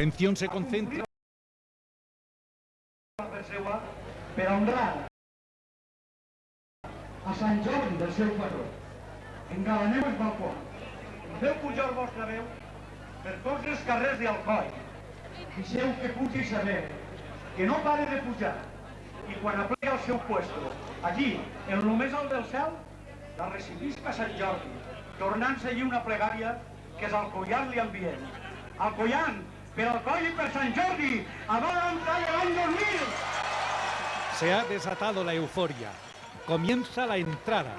atención se concentra per honrar a Sant Jordi del seu patró. Engalaneu el balcó. Feu pujar el vostre veu per tots els carrers d'Alcoi. Deixeu que pugi saber que no pare de pujar i quan aplega el seu puesto allí, en lo més alt del cel, la recipisca Sant Jordi, tornant a seguir una plegària que és Alcoian li enviem. Alcoian, per Alcoi i per Sant Jordi, a l'any 2000! Se ha desatado la euforia. Comienza la entrada.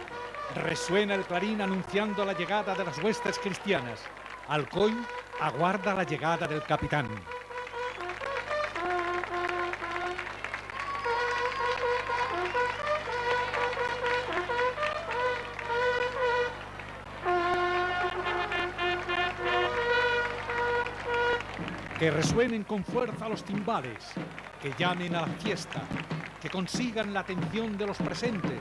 Resuena el clarín anunciando la llegada de las huestes cristianas. Alcoy aguarda la llegada del capitán. Que resuenen con fuerza los timbales, que llamen a la fiesta, que consigan la atención de los presentes.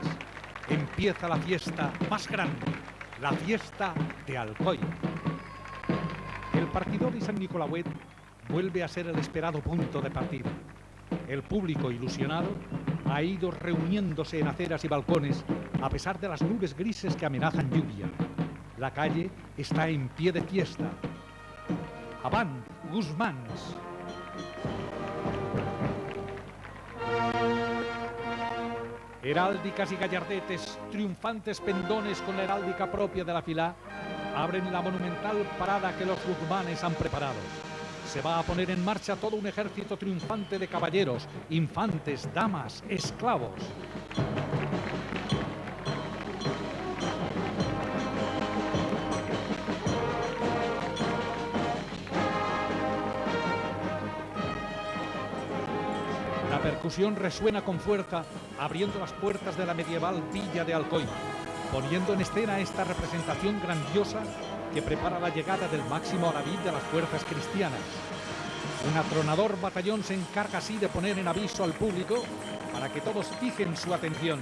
Empieza la fiesta más grande, la fiesta de Alcoy. El partidor San Nicolauet vuelve a ser el esperado punto de partida. El público ilusionado ha ido reuniéndose en aceras y balcones a pesar de las nubes grises que amenazan lluvia. La calle está en pie de fiesta. Avant, Guzmáns. Heráldicas y gallardetes, triunfantes pendones con la heráldica propia de la Filá, abren la monumental parada que los Guzmánes han preparado. Se va a poner en marcha todo un ejército triunfante de caballeros, infantes, damas, esclavos. La percusión resuena con fuerza, abriendo las puertas de la medieval villa de Alcoy, poniendo en escena esta representación grandiosa que prepara la llegada del máximo alabí de las fuerzas cristianas. Un atronador batallón se encarga así de poner en aviso al público para que todos fijen su atención.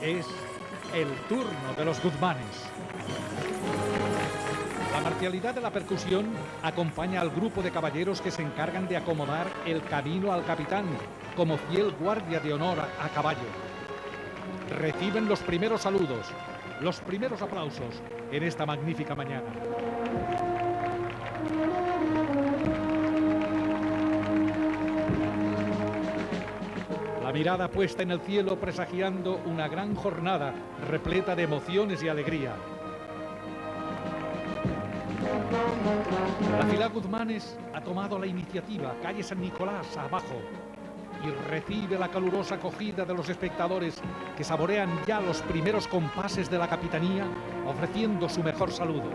Es el turno de los Guzmánes. La marcialidad de la percusión acompaña al grupo de caballeros que se encargan de acomodar el camino al capitán como fiel guardia de honor a caballo. Reciben los primeros saludos, los primeros aplausos en esta magnífica mañana. La mirada puesta en el cielo presagiando una gran jornada repleta de emociones y alegría. La Filá Guzmánes ha tomado la iniciativa, calle San Nicolás abajo, y recibe la calurosa acogida de los espectadores que saborean ya los primeros compases de la capitanía, ofreciendo su mejor saludo.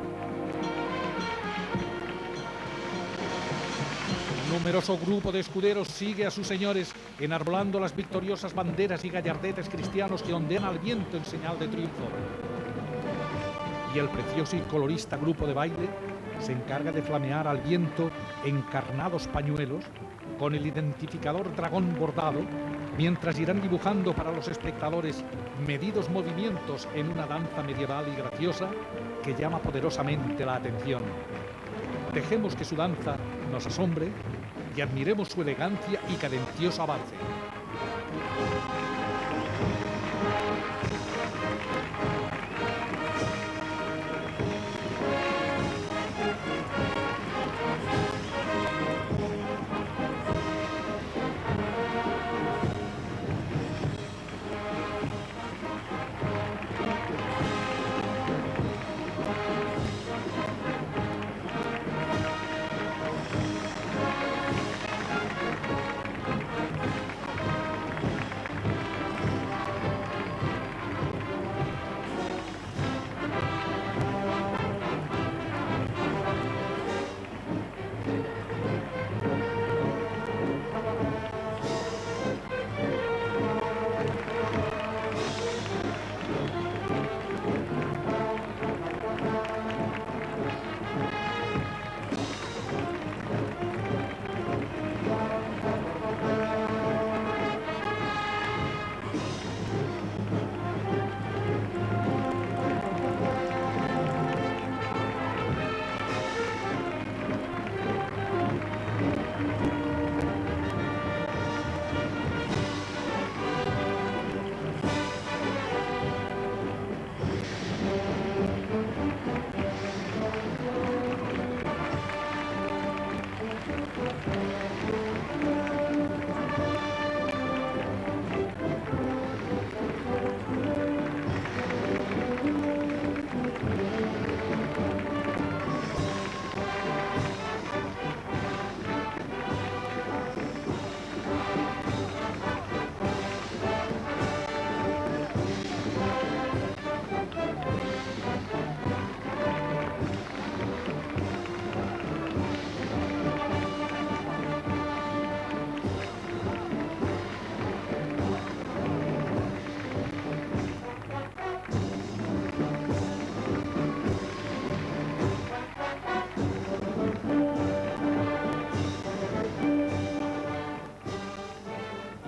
Un numeroso grupo de escuderos sigue a sus señores enarbolando las victoriosas banderas y gallardetes cristianos que ondean al viento en señal de triunfo. Y el precioso y colorista grupo de baile se encarga de flamear al viento encarnados pañuelos con el identificador dragón bordado, mientras irán dibujando para los espectadores medidos movimientos en una danza medieval y graciosa que llama poderosamente la atención. Dejemos que su danza nos asombre y admiremos su elegancia y cadencioso avance.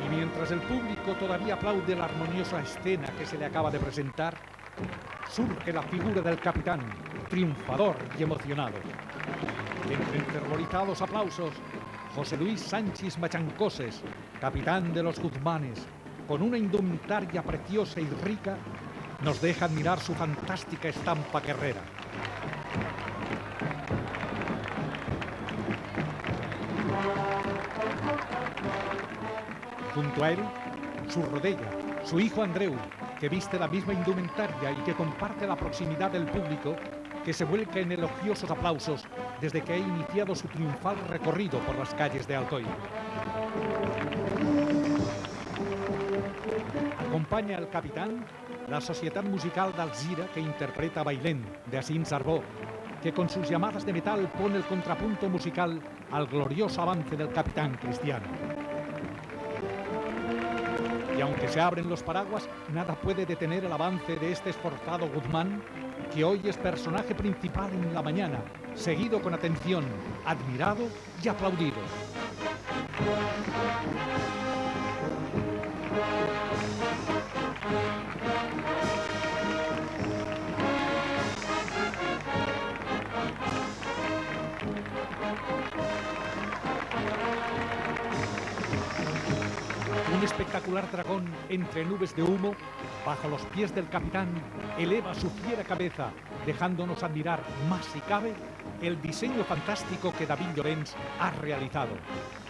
Mientras el público todavía aplaude la armoniosa escena que se le acaba de presentar, surge la figura del capitán, triunfador y emocionado. Entre enfervorizados aplausos, José Luis Sanchis Machancoses, capitán de los Guzmanes, con una indumentaria preciosa y rica, nos deja admirar su fantástica estampa guerrera. Junto a él, su rodella, su hijo Andreu, que viste la misma indumentaria y que comparte la proximidad del público, que se vuelca en elogiosos aplausos desde que ha iniciado su triunfal recorrido por las calles de Alcoi. Acompaña al capitán la Societat Musical d'Alzira, que interpreta Bailén, de Asín Sarbó, que con sus llamadas de metal pone el contrapunto musical al glorioso avance del capitán Cristiano. Y aunque se abren los paraguas, nada puede detener el avance de este esforzado Guzmán, que hoy es personaje principal en la mañana, seguido con atención, admirado y aplaudido. Un espectacular dragón entre nubes de humo, bajo los pies del capitán, eleva su fiera cabeza, dejándonos admirar, más si cabe, el diseño fantástico que David Llorens ha realizado.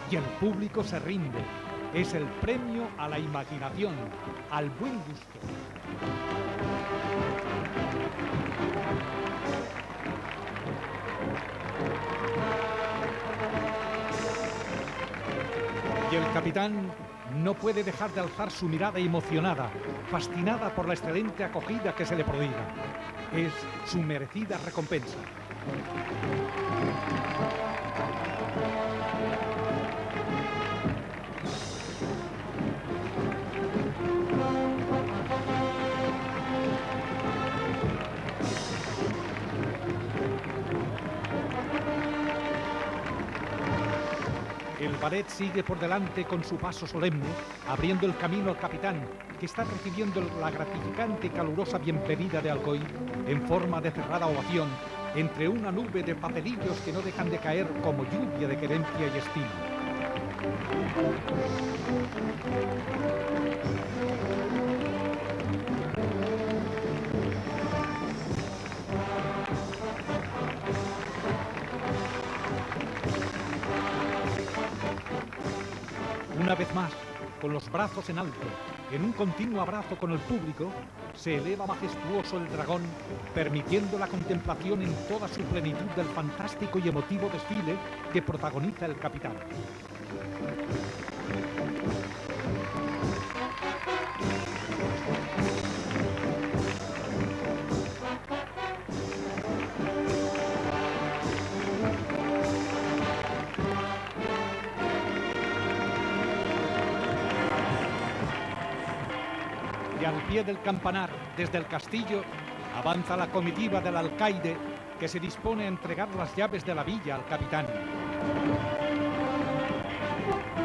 Y el público se rinde. Es el premio a la imaginación, al buen gusto. Y el capitán no puede dejar de alzar su mirada emocionada, fascinada por la excelente acogida que se le prodiga. Es su merecida recompensa. El ballet sigue por delante con su paso solemne, abriendo el camino al capitán, que está recibiendo la gratificante y calurosa bienvenida de Alcoi en forma de cerrada ovación, entre una nube de papelillos que no dejan de caer como lluvia de querencia y estima. Una vez más, con los brazos en alto, en un continuo abrazo con el público, se eleva majestuoso el dragón, permitiendo la contemplación en toda su plenitud del fantástico y emotivo desfile que protagoniza el capitán. Y al pie del campanar, desde el castillo, avanza la comitiva del alcaide que se dispone a entregar las llaves de la villa al capitán.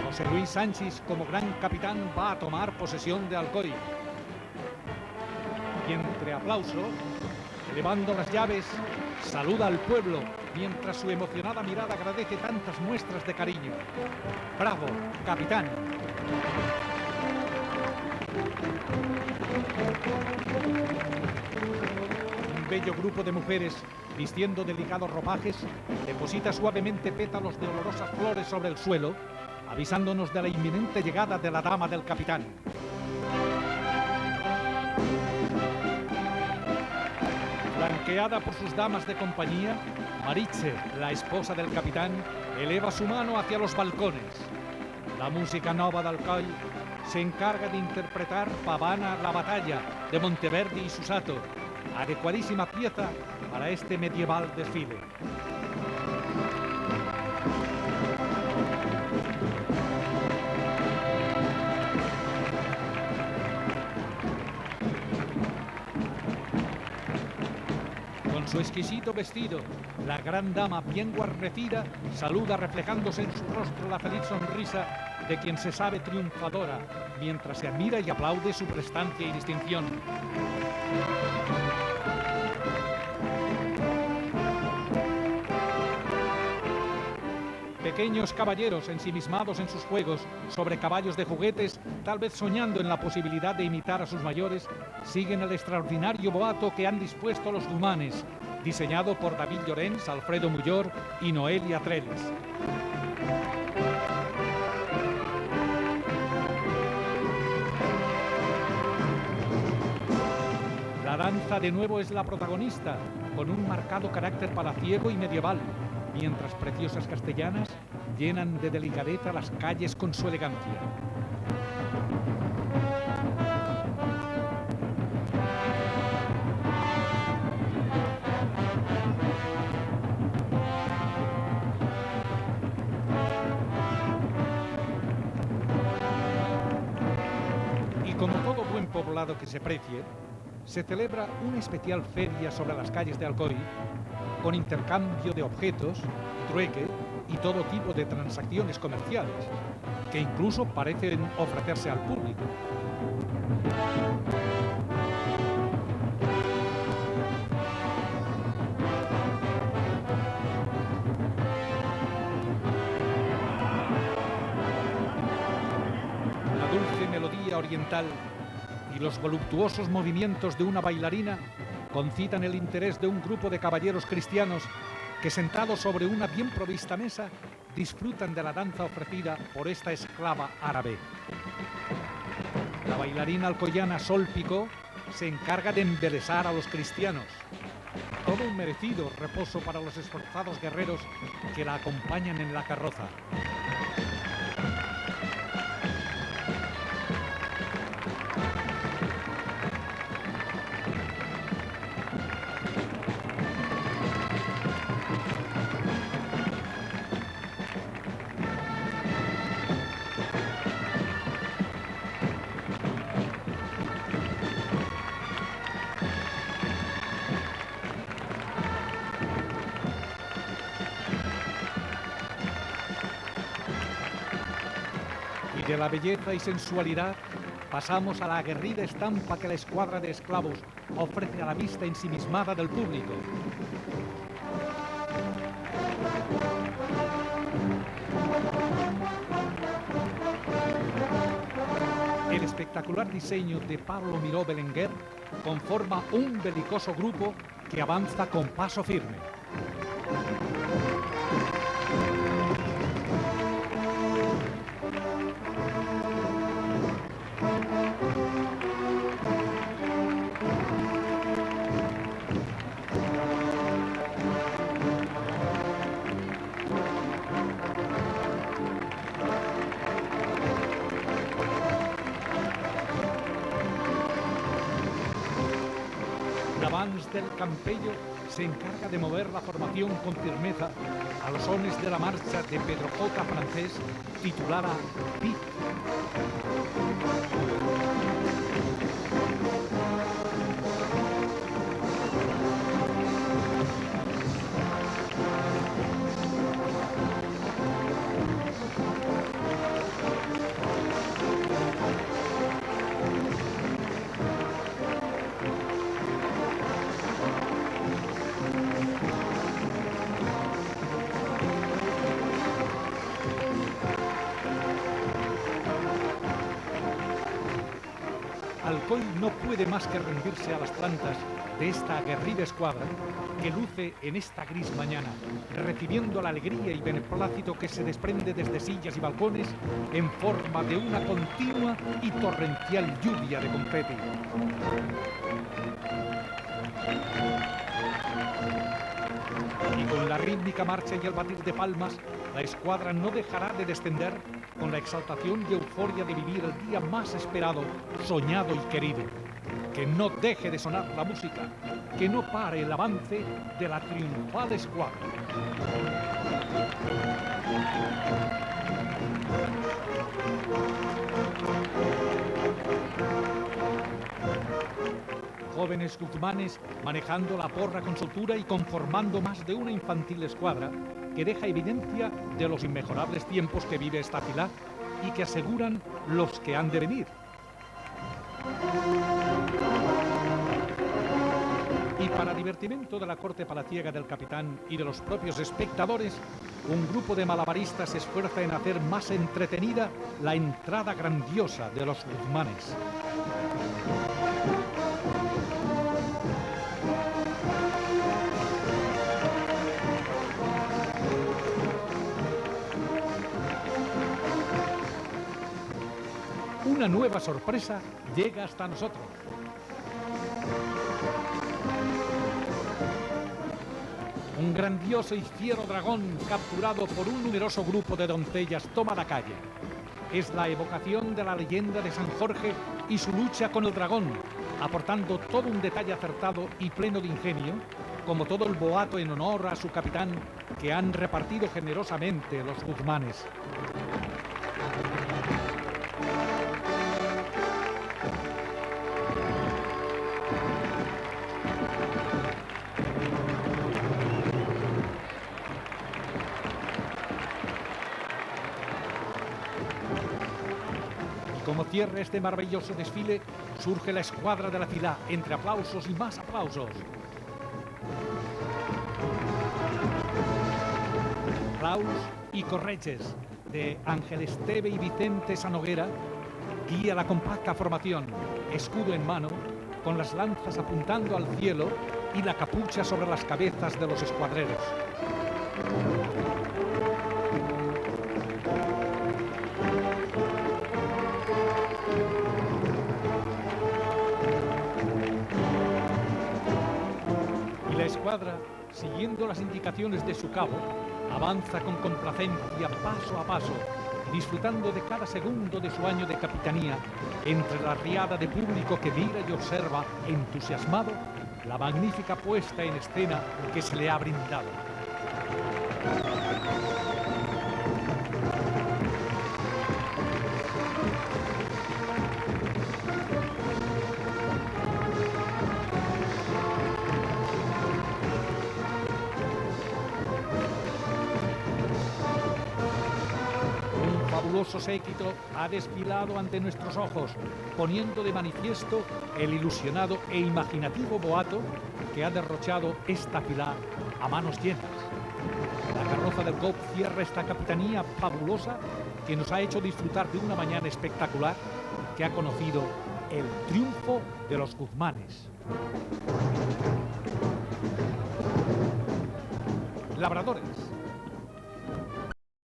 José Luis Sanchis, como gran capitán, va a tomar posesión de Alcoi. Y entre aplausos, elevando las llaves, saluda al pueblo, mientras su emocionada mirada agradece tantas muestras de cariño. ¡Bravo, capitán! bello grupo de mujeres, vistiendo delicados ropajes, deposita suavemente pétalos de olorosas flores sobre el suelo, avisándonos de la inminente llegada de la dama del capitán. Flanqueada por sus damas de compañía, Maritze, la esposa del capitán, eleva su mano hacia los balcones. La música nova d'Alcoi se encarga de interpretar Pavana la batalla de Monteverdi y Susato, adecuadísima pieza para este medieval desfile. Con su exquisito vestido, la gran dama bien guarnecida saluda reflejándose en su rostro la feliz sonrisa de quien se sabe triunfadora, mientras se admira y aplaude su prestancia y distinción. Pequeños caballeros ensimismados en sus juegos sobre caballos de juguetes, tal vez soñando en la posibilidad de imitar a sus mayores, siguen el extraordinario boato que han dispuesto los Dumanes, diseñado por David Llorens, Alfredo Mullor y Noelia Treles. La danza de nuevo es la protagonista, con un marcado carácter palaciego y medieval, mientras preciosas castellanas llenan de delicadeza las calles con su elegancia. Y como todo buen poblado que se precie, se celebra una especial feria sobre las calles de Alcoi, con intercambio de objetos, trueque y todo tipo de transacciones comerciales, que incluso parecen ofrecerse al público. La dulce melodía oriental y los voluptuosos movimientos de una bailarina concitan el interés de un grupo de caballeros cristianos que, sentados sobre una bien provista mesa, disfrutan de la danza ofrecida por esta esclava árabe. La bailarina alcoyana Sol Picó se encarga de embelesar a los cristianos. Todo un merecido reposo para los esforzados guerreros que la acompañan en la carroza. De la belleza y sensualidad pasamos a la aguerrida estampa que la escuadra de esclavos ofrece a la vista ensimismada del público. El espectacular diseño de Pablo Miró Belenguer conforma un belicoso grupo que avanza con paso firme. L'Avance del Campello se encarga de mover la formación con firmeza a los sones de la marcha de Pedro J. Francés titulada Pit. Alcoy no puede más que rendirse a las plantas de esta aguerrida escuadra que luce en esta gris mañana, recibiendo la alegría y beneplácito que se desprende desde sillas y balcones en forma de una continua y torrencial lluvia de confeti. Y con la rítmica marcha y el batir de palmas, la escuadra no dejará de descender con la exaltación y euforia de vivir el día más esperado, soñado y querido. Que no deje de sonar la música, que no pare el avance de la triunfal escuadra. Jóvenes guzmanes manejando la porra con soltura y conformando más de una infantil escuadra que deja evidencia de los inmejorables tiempos que vive esta fila y que aseguran los que han de venir. Y para divertimento de la corte palaciega del capitán y de los propios espectadores, un grupo de malabaristas se esfuerza en hacer más entretenida la entrada grandiosa de los guzmanes. Una nueva sorpresa llega hasta nosotros. Un grandioso y fiero dragón capturado por un numeroso grupo de doncellas toma la calle. Es la evocación de la leyenda de San Jorge y su lucha con el dragón, aportando todo un detalle acertado y pleno de ingenio, como todo el boato en honor a su capitán que han repartido generosamente los guzmanes. Como cierre este maravilloso desfile, surge la escuadra de la ciudad, entre aplausos y más aplausos. Claus y Correches, de Ángel Esteve y Vicente Sanoguera, guía la compacta formación, escudo en mano, con las lanzas apuntando al cielo y la capucha sobre las cabezas de los escuadreros. La escuadra, siguiendo las indicaciones de su cabo, avanza con complacencia paso a paso, disfrutando de cada segundo de su año de capitanía, entre la riada de público que mira y observa, entusiasmado, la magnífica puesta en escena que se le ha brindado. Fabuloso séquito ha desfilado ante nuestros ojos, poniendo de manifiesto el ilusionado e imaginativo boato que ha derrochado esta fila a manos llenas. La carroza del GOP cierra esta capitanía fabulosa que nos ha hecho disfrutar de una mañana espectacular que ha conocido el triunfo de los guzmanes. Labradores,